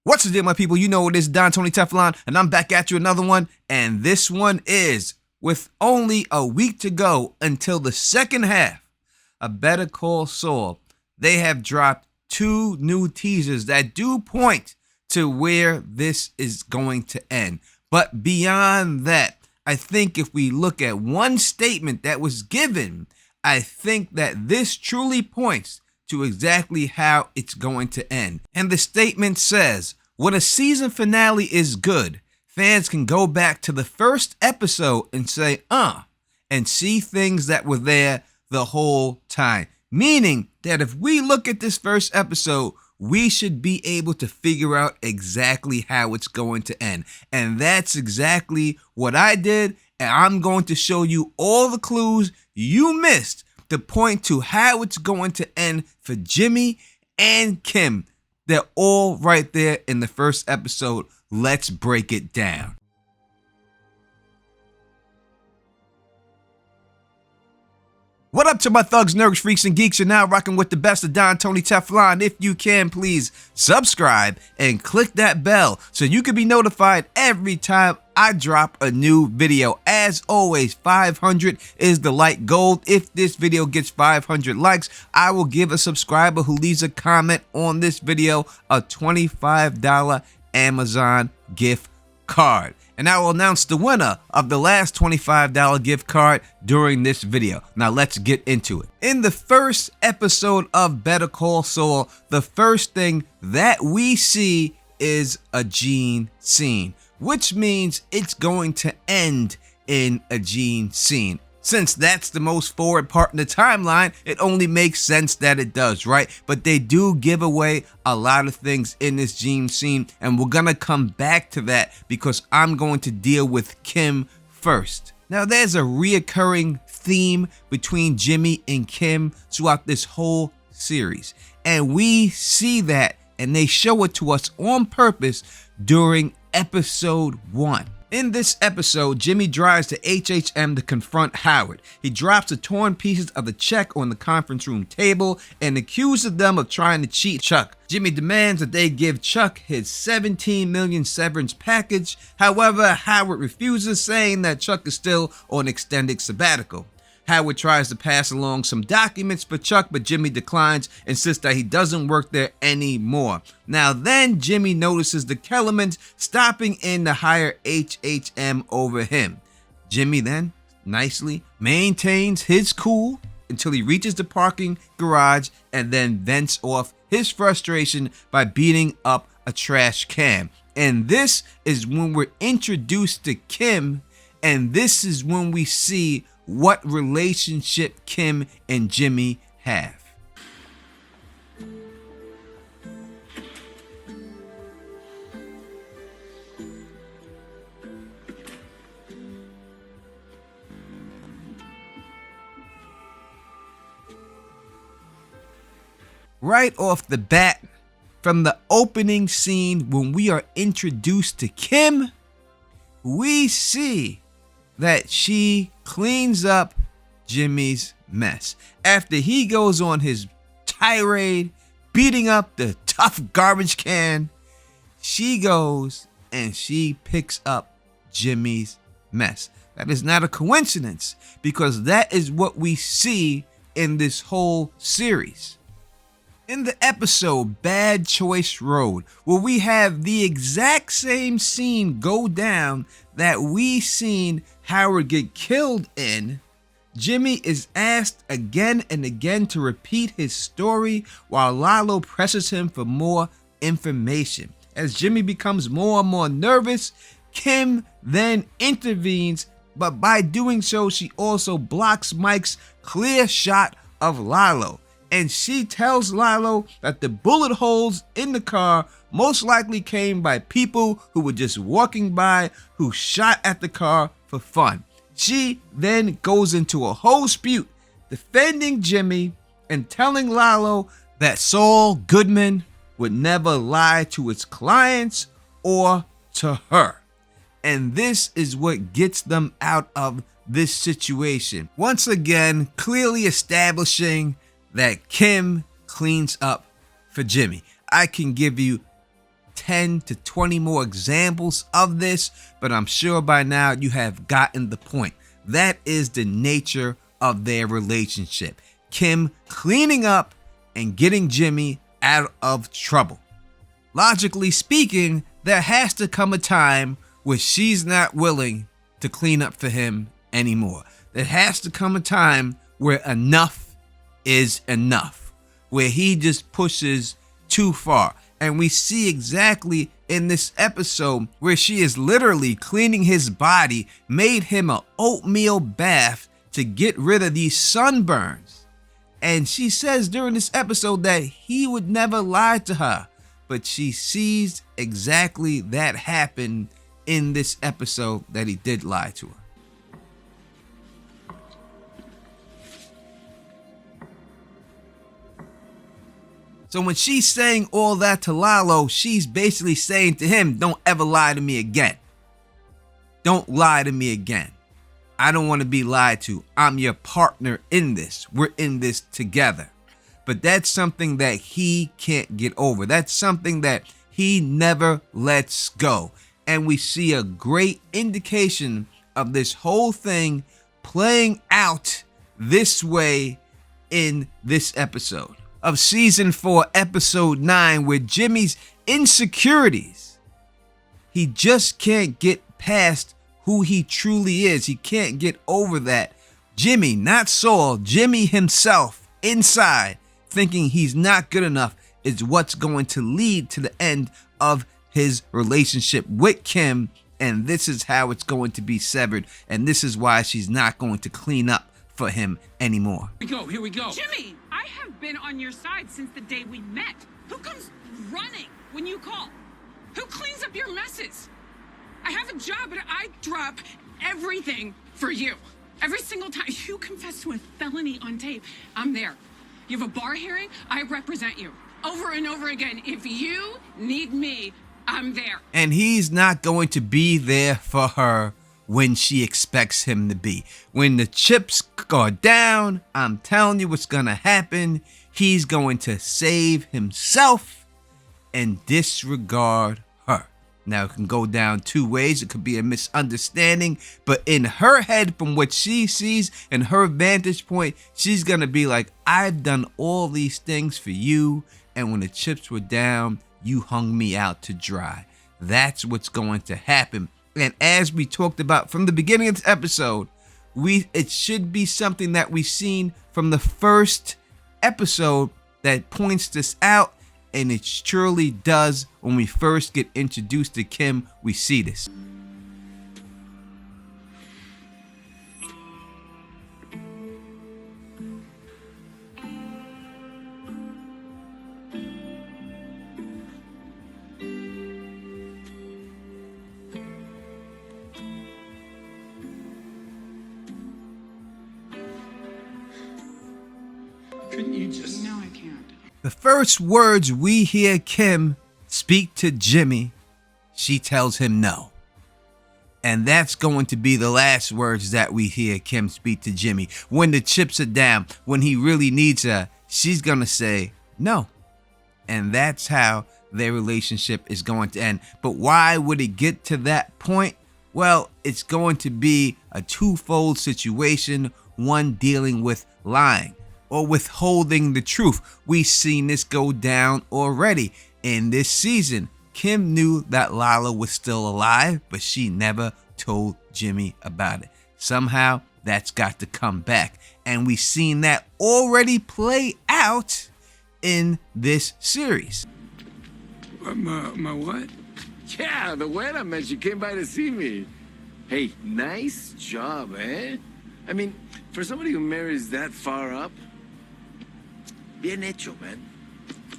What's the deal, my people? You know it is Don Tony Teflon, and I'm back at you another one. And this one is, with only a week to go until the second half of Better Call Saul, they have dropped 2 new teasers that do point to where this is going to end. But beyond that, I think if we look at one statement that was given, I think that this truly points to exactly how it's going to end. And the statement says, when a season finale is good, fans can go back to the first episode and say, and see things that were there the whole time. Meaning that if we look at this first episode, we should be able to figure out exactly how it's going to end. And that's exactly what I did. And I'm going to show you all the clues you missed to point to how it's going to end for Jimmy and Kim. They're all right there in the first episode. Let's break it down. What up to my thugs, nerds, freaks, and geeks? You're now rocking with the best of Don Tony Teflon. If you can, please subscribe and click that bell so you can be notified every time I drop a new video. As always, 500 is the like goal. If this video gets 500 likes, I will give a subscriber who leaves a comment on this video a $25 Amazon gift card. And I will announce the winner of the last $25 gift card during this video. Now let's get into it. In the first episode of Better Call Saul, the first thing that we see is a Gene scene, which means it's going to end in a Gene scene. Since that's the most forward part in the timeline, it only makes sense that it does, right? But they do give away a lot of things in this Gene scene, and we're gonna come back to that because I'm going to deal with Kim first. Now, there's a reoccurring theme between Jimmy and Kim throughout this whole series, and we see that, and they show it to us on purpose during episode 1. In this episode, Jimmy drives to HHM to confront Howard. He drops the torn pieces of the check on the conference room table and accuses them of trying to cheat Chuck. Jimmy demands that they give Chuck his $17 million severance package. However, Howard refuses, saying that Chuck is still on extended sabbatical. Howard tries to pass along some documents for Chuck, but Jimmy declines, insists that he doesn't work there anymore. Now then, Jimmy notices the Kellermans stopping in to hire HHM over him. Jimmy then nicely maintains his cool until he reaches the parking garage and then vents off his frustration by beating up a trash can. And this is when we're introduced to Kim, and this is when we see what relationship Kim and Jimmy have. Right off the bat, from the opening scene when we are introduced to Kim, we see that she cleans up Jimmy's mess. After he goes on his tirade, beating up the tough garbage can, she goes and she picks up Jimmy's mess. That is not a coincidence, because that is what we see in this whole series. In the episode Bad Choice Road, where we have the exact same scene go down that we seen Howard get killed in, Jimmy is asked again and again to repeat his story while Lalo presses him for more information. As Jimmy becomes more and more nervous, Kim then intervenes, but by doing so, she also blocks Mike's clear shot of Lalo. And she tells Lalo that the bullet holes in the car most likely came by people who were just walking by who shot at the car for fun. She then goes into a whole spute defending Jimmy and telling Lalo that Saul Goodman would never lie to his clients or to her. And this is what gets them out of this situation. Once again, clearly establishing that Kim cleans up for Jimmy. I can give you 10 to 20 more examples of this, but I'm sure by now you have gotten the point. That is the nature of their relationship. Kim cleaning up and getting Jimmy out of trouble. Logically speaking, there has to come a time where she's not willing to clean up for him anymore. There has to come a time where enough is enough, where he just pushes too far. And we see exactly in this episode where she is literally cleaning his body, made him an oatmeal bath to get rid of these sunburns. And she says during this episode that he would never lie to her, but she sees exactly that happen in this episode, that he did lie to her. So when she's saying all that to Lalo, she's basically saying to him, don't ever lie to me again. Don't lie to me again. I don't want to be lied to. I'm your partner in this. We're in this together. But that's something that he can't get over. That's something that he never lets go. And we see a great indication of this whole thing playing out this way in this episode of season 4, episode 9, where Jimmy's insecurities, he just can't get past who he truly is. He can't get over that. Jimmy, not Saul, Jimmy himself inside, thinking he's not good enough, is what's going to lead to the end of his relationship with Kim. And this is how it's going to be severed. And this is why she's not going to clean up for him anymore. Here we go. Jimmy, I have been on your side since the day we met. Who comes running when you call? Who cleans up your messes? I have a job, but I drop everything for you. Every single time you confess to a felony on tape, I'm there. You have a bar hearing, I represent you. Over and over again. If you need me, I'm there. And he's not going to be there for her when she expects him to be. When the chips go down, I'm telling you what's going to happen. He's going to save himself and disregard her. Now, it can go down two ways. It could be a misunderstanding, but in her head, from what she sees and her vantage point, she's going to be like, I've done all these things for you, and when the chips were down, you hung me out to dry. That's what's going to happen. And as we talked about from the beginning of this episode, it should be something that we've seen from the first episode that points this out, and it surely does. When we first get introduced to Kim, we see this. Couldn't you just... No, I can't. The first words we hear Kim speak to Jimmy, she tells him no. And that's going to be the last words that we hear Kim speak to Jimmy. When the chips are down, when he really needs her, she's going to say no. And that's how their relationship is going to end. But why would it get to that point? Well, it's going to be a twofold situation. One dealing with lying or withholding the truth. We've seen this go down already in this season. Kim knew that Lalo was still alive, but she never told Jimmy about it. Somehow that's got to come back. And we've seen that already play out in this series. My what? Yeah, the weather man, she came by to see me. Hey, nice job, eh? I mean, for somebody who marries that far up, bien hecho, man.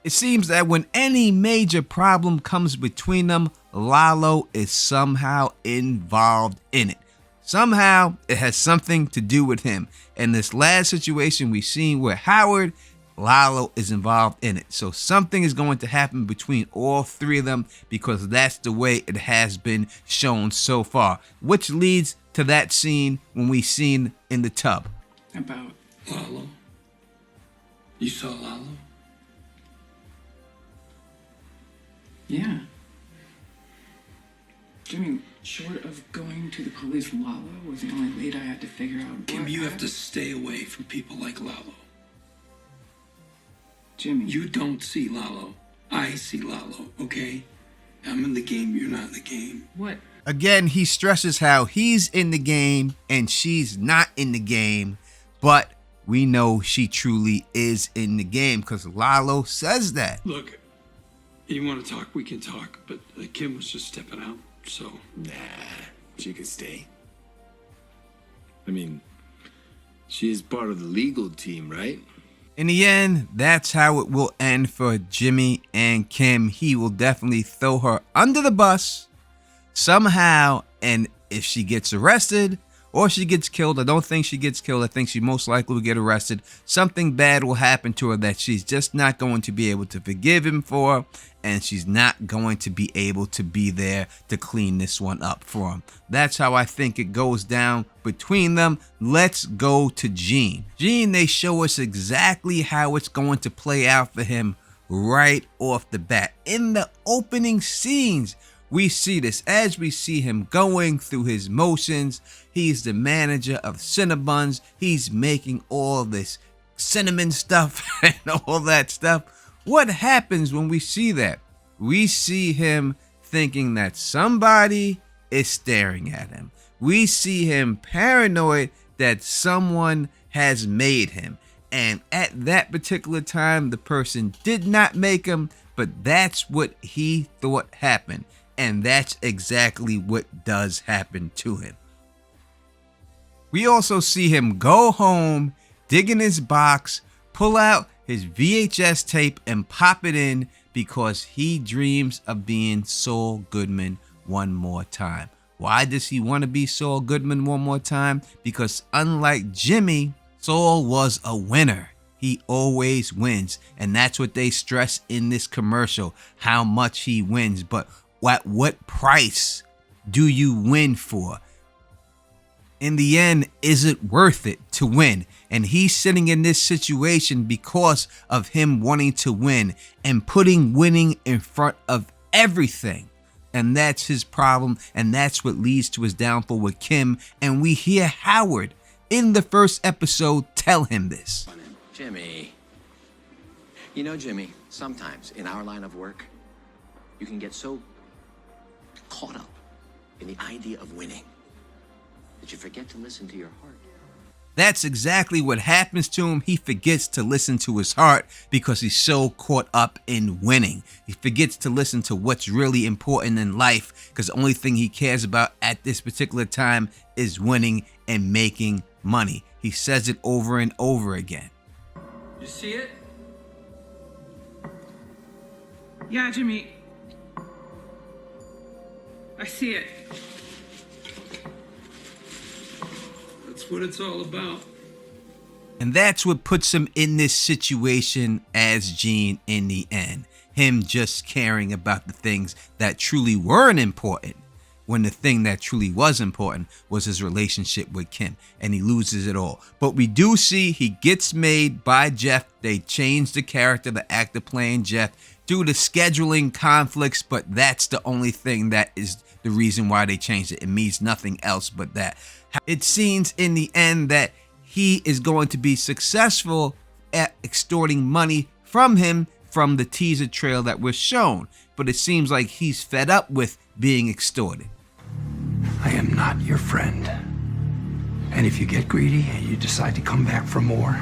It seems that when any major problem comes between them, Lalo is somehow involved in it. Somehow it has something to do with him. In this last situation we've seen with Howard, Lalo is involved in it. So something is going to happen between all three of them, because that's the way it has been shown so far. Which leads to that scene when we seen in the tub. About Lalo? You saw Lalo? Yeah. Jimmy, short of going to the police, Lalo was the only lead I had to figure out. Kim, you have to stay away from people like Lalo. Jimmy. You don't see Lalo. I see Lalo, okay? I'm in the game, you're not in the game. What? Again, he stresses how he's in the game and she's not in the game, but we know she truly is in the game because Lalo says that. Look, you want to talk, we can talk, but Kim was just stepping out, so. Nah, she could stay. I mean, she's part of the legal team, right? In the end, that's how it will end for Jimmy and Kim. He will definitely throw her under the bus somehow, and if she gets arrested or she gets killed, I don't think she gets killed. I think she most likely will get arrested. Something bad will happen to her that she's just not going to be able to forgive him for, and she's not going to be able to be there to clean this one up for him. That's how I think it goes down between them. Let's go to Gene. Gene, they show us exactly how it's going to play out for him right off the bat. In the opening scenes, we see this as we see him going through his motions. He's the manager of Cinnabons. He's making all this cinnamon stuff and all that stuff. What happens when we see that? We see him thinking that somebody is staring at him. We see him paranoid that someone has made him. And at that particular time, the person did not make him, but that's what he thought happened. And that's exactly what does happen to him. We also see him go home, dig in his box, pull out his VHS tape and pop it in because he dreams of being Saul Goodman one more time. Why does he want to be Saul Goodman one more time? Because unlike Jimmy, Saul was a winner. He always wins. And that's what they stress in this commercial, how much he wins. But at what price do you win for? In the end, is it worth it to win? And he's sitting in this situation because of him wanting to win and putting winning in front of everything. And that's his problem. And that's what leads to his downfall with Kim. And we hear Howard in the first episode tell him this. Jimmy. You know, Jimmy, sometimes in our line of work, you can get so caught up in the idea of winning that you forget to listen to your heart. That's exactly what happens to him. He forgets to listen to his heart because he's so caught up in winning. He forgets to listen to what's really important in life because the only thing he cares about at this particular time is winning and making money. He says it over and over again. You see it? Yeah, Jimmy. I see it. That's what it's all about. And that's what puts him in this situation as Gene in the end. Him just caring about the things that truly weren't important, when the thing that truly was important was his relationship with Kim, and he loses it all. But we do see he gets made by Jeff. They change the character, the actor playing Jeff, due to scheduling conflicts, but that's the only thing that is the reason why they changed it. It means nothing else but that. It seems in the end that he is going to be successful at extorting money from him from the teaser trail that was shown, but it seems like he's fed up with being extorted. I am not your friend. And if you get greedy and you decide to come back for more,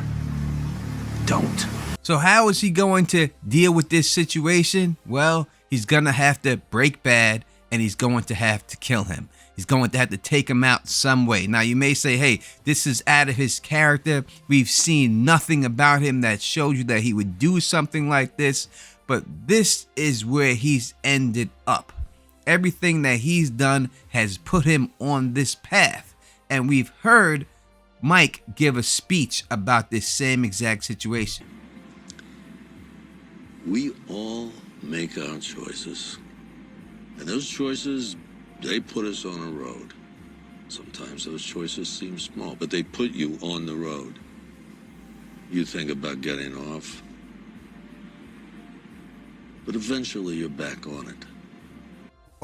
don't. So how is he going to deal with this situation? Well, he's gonna have to break bad and he's going to have to kill him. He's going to have to take him out some way. Now you may say, hey, this is out of his character. We've seen nothing about him that shows you that he would do something like this, but this is where he's ended up. Everything that he's done has put him on this path. And we've heard Mike give a speech about this same exact situation. We all make our choices. And those choices, they put us on a road. Sometimes those choices seem small, but they put you on the road. You think about getting off, but eventually you're back on it.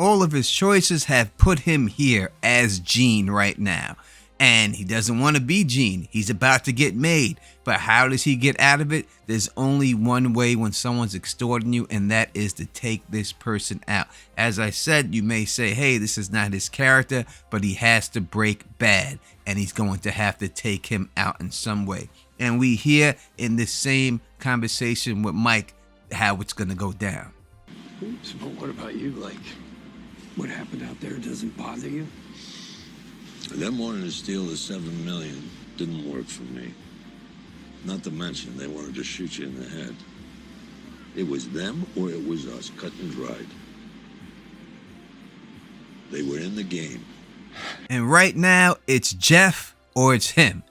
All of his choices have put him here as Gene right now. And he doesn't want to be Gene. He's about to get made. But how does he get out of it? There's only one way when someone's extorting you, and that is to take this person out. As I said, you may say, hey, this is not his character, but he has to break bad, and he's going to have to take him out in some way. And we hear in this same conversation with Mike how it's going to go down. So what about you? Like, what happened out there doesn't bother you? Them wanting to steal the $7 million didn't work for me. Not to mention they wanted to shoot you in the head. It was them or it was us, cut and dried. They were in the game. And right now, it's Jeff or it's him.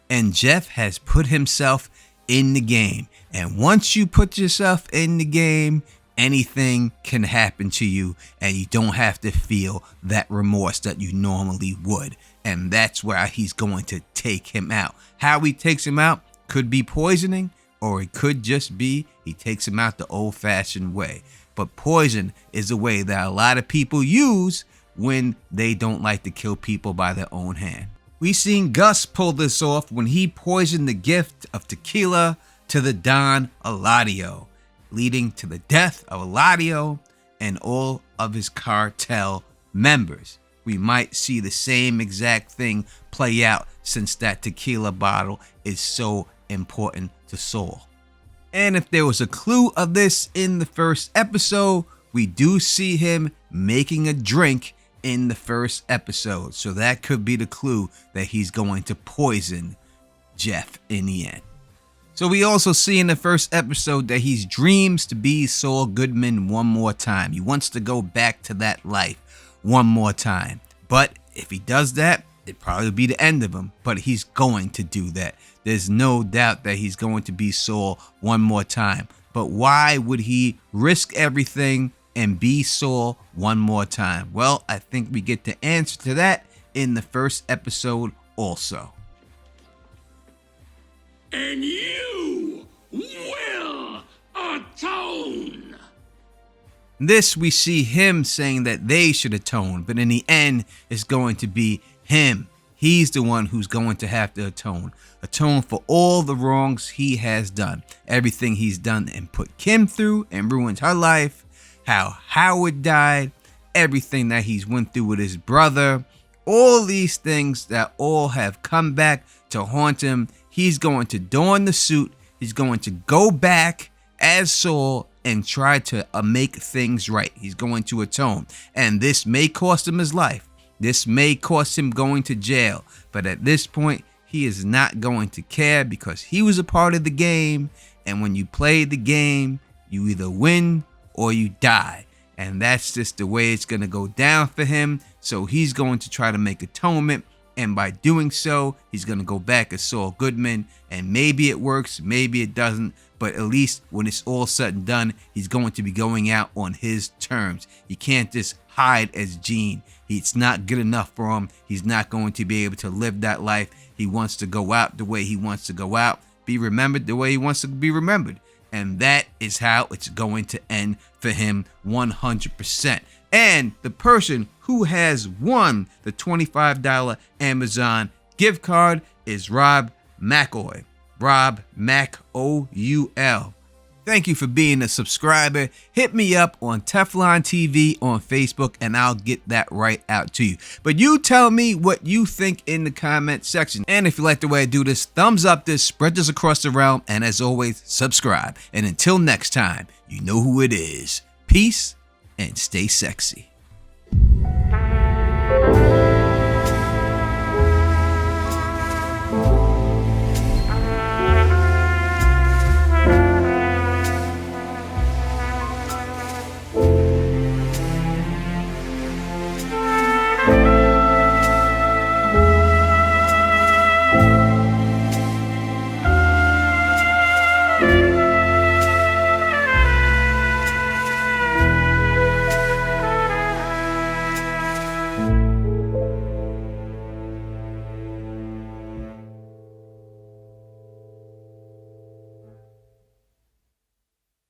And Jeff has put himself in the game. And once you put yourself in the game, anything can happen to you, and you don't have to feel that remorse that you normally would. And that's where he's going to take him out. How he takes him out could be poisoning, or it could just be he takes him out the old-fashioned way. But poison is a way that a lot of people use when they don't like to kill people by their own hand. We seen Gus pull this off when he poisoned the gift of tequila to the Don Eladio, leading to the death of Eladio and all of his cartel members. We might see the same exact thing play out since that tequila bottle is so important to Saul. And if there was a clue of this in the first episode, we do see him making a drink in the first episode. So that could be the clue that he's going to poison Jeff in the end. So we also see in the first episode that he dreams to be Saul Goodman one more time. He wants to go back to that life one more time. But if he does that, it'd probably be the end of him. But he's going to do that. There's no doubt that he's going to be Saul one more time. But why would he risk everything and be Saul one more time? Well, I think we get the answer to that in the first episode also. And you will atone. This we see him saying that they should atone, but in the end it's going to be him. He's the one who's going to have to atone. Atone for all the wrongs he has done. Everything he's done and put Kim through and ruined her life. How Howard died. Everything that he's went through with his brother. All these things that all have come back to haunt him. He's going to don the suit. He's going to go back as Saul and try to make things right. He's going to atone. And this may cost him his life. This may cost him going to jail. But at this point, he is not going to care because he was a part of the game. And when you play the game, you either win or you die. And that's just the way it's going to go down for him. So he's going to try to make atonement. And by doing so, he's going to go back as Saul Goodman. And maybe it works, maybe it doesn't. But at least when it's all said and done, he's going to be going out on his terms. He can't just hide as Gene. It's not good enough for him. He's not going to be able to live that life. He wants to go out the way he wants to go out. Be remembered the way he wants to be remembered. And that is how it's going to end for him 100%. And the person who has won the $25 Amazon gift card is Rob McOul. Rob McOul. Thank you for being a subscriber. Hit me up on Teflon TV on Facebook and I'll get that right out to you. But you tell me what you think in the comment section. And if you like the way I do this, thumbs up this, spread this across the realm, and as always, subscribe. And until next time, you know who it is. Peace and stay sexy.